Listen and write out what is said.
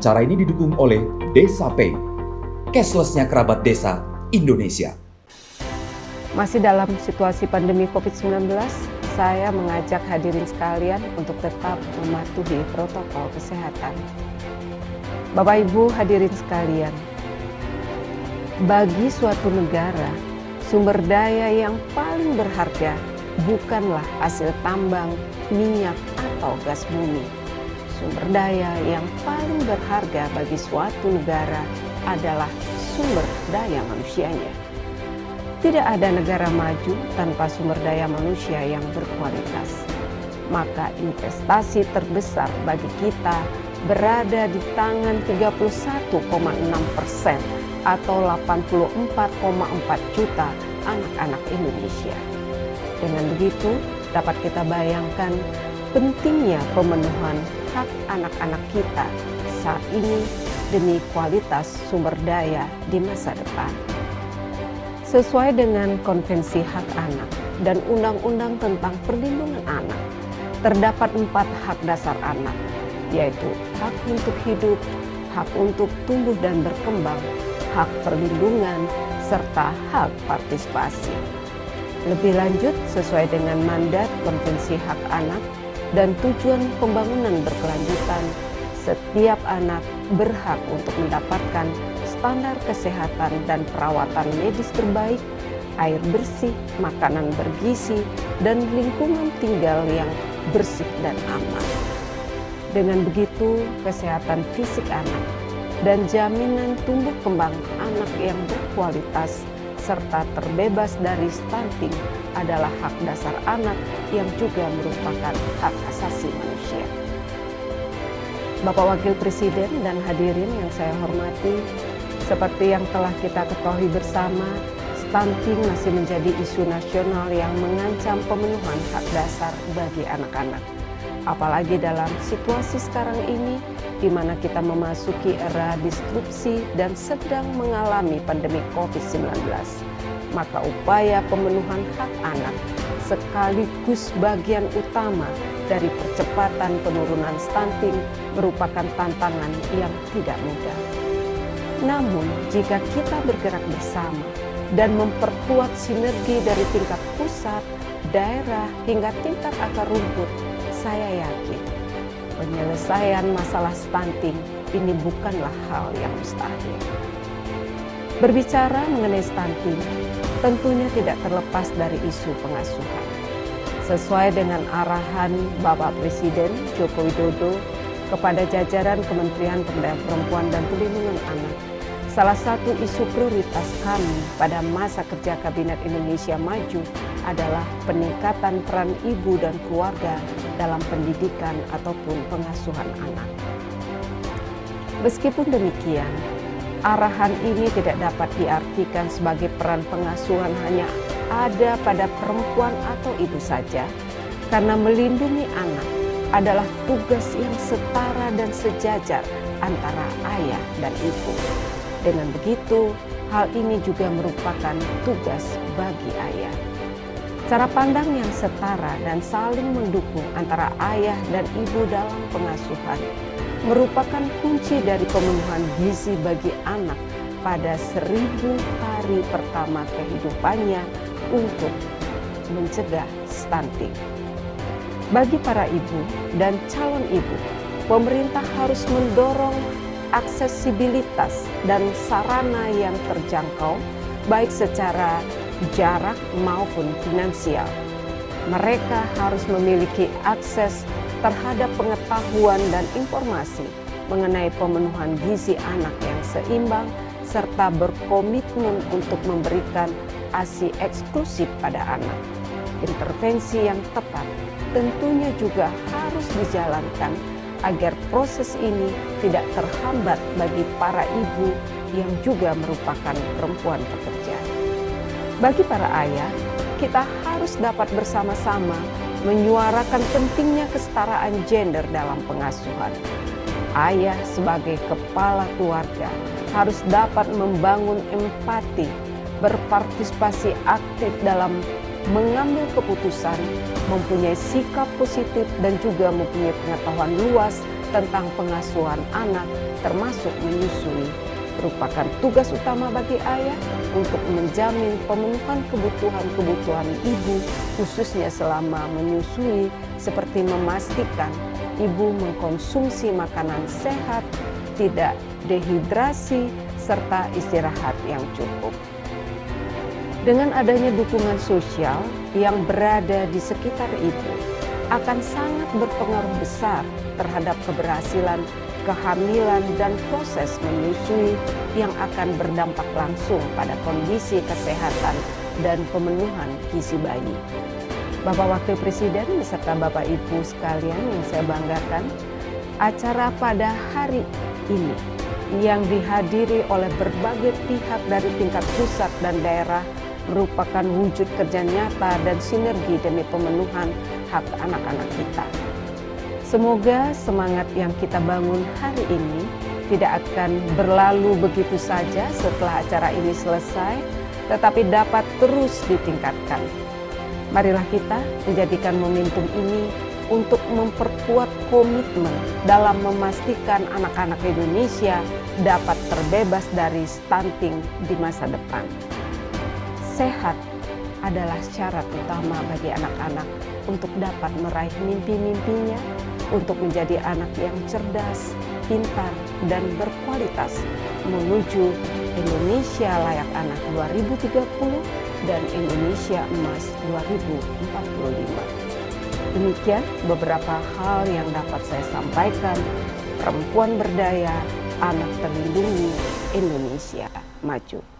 Acara ini didukung oleh Desa Pay, cashless-nya kerabat desa Indonesia. Masih dalam situasi pandemi COVID-19, saya mengajak hadirin sekalian untuk tetap mematuhi protokol kesehatan. Bapak Ibu hadirin sekalian, bagi suatu negara, sumber daya yang paling berharga bukanlah hasil tambang, minyak, atau gas bumi. Sumber daya yang paling berharga bagi suatu negara adalah sumber daya manusianya. Tidak ada negara maju tanpa sumber daya manusia yang berkualitas. Maka investasi terbesar bagi kita berada di tangan 31,6% atau 84,4 juta anak-anak Indonesia. Dengan begitu, dapat kita bayangkan pentingnya pemenuhan hak anak-anak kita saat ini demi kualitas sumber daya di masa depan. Sesuai dengan Konvensi Hak Anak dan Undang-Undang tentang Perlindungan Anak, terdapat 4 hak dasar anak, yaitu hak untuk hidup, hak untuk tumbuh dan berkembang, hak perlindungan, serta hak partisipasi. Lebih lanjut, sesuai dengan mandat Konvensi Hak Anak dan tujuan pembangunan berkelanjutan, setiap anak berhak untuk mendapatkan standar kesehatan dan perawatan medis terbaik, air bersih, makanan bergizi, dan lingkungan tinggal yang bersih dan aman. Dengan begitu, kesehatan fisik anak dan jaminan tumbuh kembang anak yang berkualitas serta terbebas dari stunting adalah hak dasar anak yang juga merupakan hak asasi manusia. Bapak Wakil Presiden dan hadirin yang saya hormati, seperti yang telah kita ketahui bersama, stunting masih menjadi isu nasional yang mengancam pemenuhan hak dasar bagi anak-anak. Apalagi dalam situasi sekarang ini, di mana kita memasuki era disrupsi dan sedang mengalami pandemi COVID-19. Maka upaya pemenuhan hak anak sekaligus bagian utama dari percepatan penurunan stunting merupakan tantangan yang tidak mudah. Namun, jika kita bergerak bersama dan memperkuat sinergi dari tingkat pusat, daerah, hingga tingkat akar rumput, saya yakin penyelesaian masalah stunting ini bukanlah hal yang mustahil. Berbicara mengenai stunting, tentunya tidak terlepas dari isu pengasuhan. Sesuai dengan arahan Bapak Presiden Joko Widodo kepada jajaran Kementerian Pemberdayaan Perempuan dan Perlindungan Anak, salah satu isu prioritas kami pada masa kerja Kabinet Indonesia Maju adalah peningkatan peran ibu dan keluarga dalam pendidikan ataupun pengasuhan anak. Meskipun demikian, arahan ini tidak dapat diartikan sebagai peran pengasuhan hanya ada pada perempuan atau ibu saja, karena melindungi anak adalah tugas yang setara dan sejajar antara ayah dan ibu. Dengan begitu, hal ini juga merupakan tugas bagi ayah. Cara pandang yang setara dan saling mendukung antara ayah dan ibu dalam pengasuhan merupakan kunci dari pemenuhan gizi bagi anak pada 1000 hari pertama kehidupannya untuk mencegah stunting. Bagi para ibu dan calon ibu, pemerintah harus mendorong aksesibilitas dan sarana yang terjangkau, baik secara jarak maupun finansial. Mereka harus memiliki akses terhadap pengetahuan dan informasi mengenai pemenuhan gizi anak yang seimbang, serta berkomitmen untuk memberikan ASI eksklusif pada anak. Intervensi yang tepat tentunya juga harus dijalankan agar proses ini tidak terhambat bagi para ibu yang juga merupakan perempuan pekerja. Bagi para ayah, kita harus dapat bersama-sama menyuarakan pentingnya kesetaraan gender dalam pengasuhan. Ayah sebagai kepala keluarga harus dapat membangun empati, berpartisipasi aktif dalam mengambil keputusan, mempunyai sikap positif dan juga mempunyai pengetahuan luas tentang pengasuhan anak termasuk menyusui merupakan tugas utama bagi ayah untuk menjamin pemenuhan kebutuhan-kebutuhan ibu khususnya selama menyusui, seperti memastikan ibu mengkonsumsi makanan sehat, tidak dehidrasi, serta istirahat yang cukup. Dengan adanya dukungan sosial yang berada di sekitar ibu akan sangat berpengaruh besar terhadap keberhasilan kehamilan dan proses menyusui yang akan berdampak langsung pada kondisi kesehatan dan pemenuhan gizi bayi. Bapak Wakil Presiden beserta Bapak Ibu sekalian yang saya banggakan, acara pada hari ini yang dihadiri oleh berbagai pihak dari tingkat pusat dan daerah merupakan wujud kerja nyata dan sinergi demi pemenuhan hak anak-anak kita. Semoga semangat yang kita bangun hari ini tidak akan berlalu begitu saja setelah acara ini selesai, tetapi dapat terus ditingkatkan. Marilah kita menjadikan momentum ini untuk memperkuat komitmen dalam memastikan anak-anak Indonesia dapat terbebas dari stunting di masa depan. Sehat adalah syarat utama bagi anak-anak untuk dapat meraih mimpi-mimpinya, untuk menjadi anak yang cerdas, pintar, dan berkualitas menuju Indonesia layak anak 2030 dan Indonesia emas 2045. Demikian beberapa hal yang dapat saya sampaikan. Perempuan berdaya, anak terlindungi, Indonesia maju.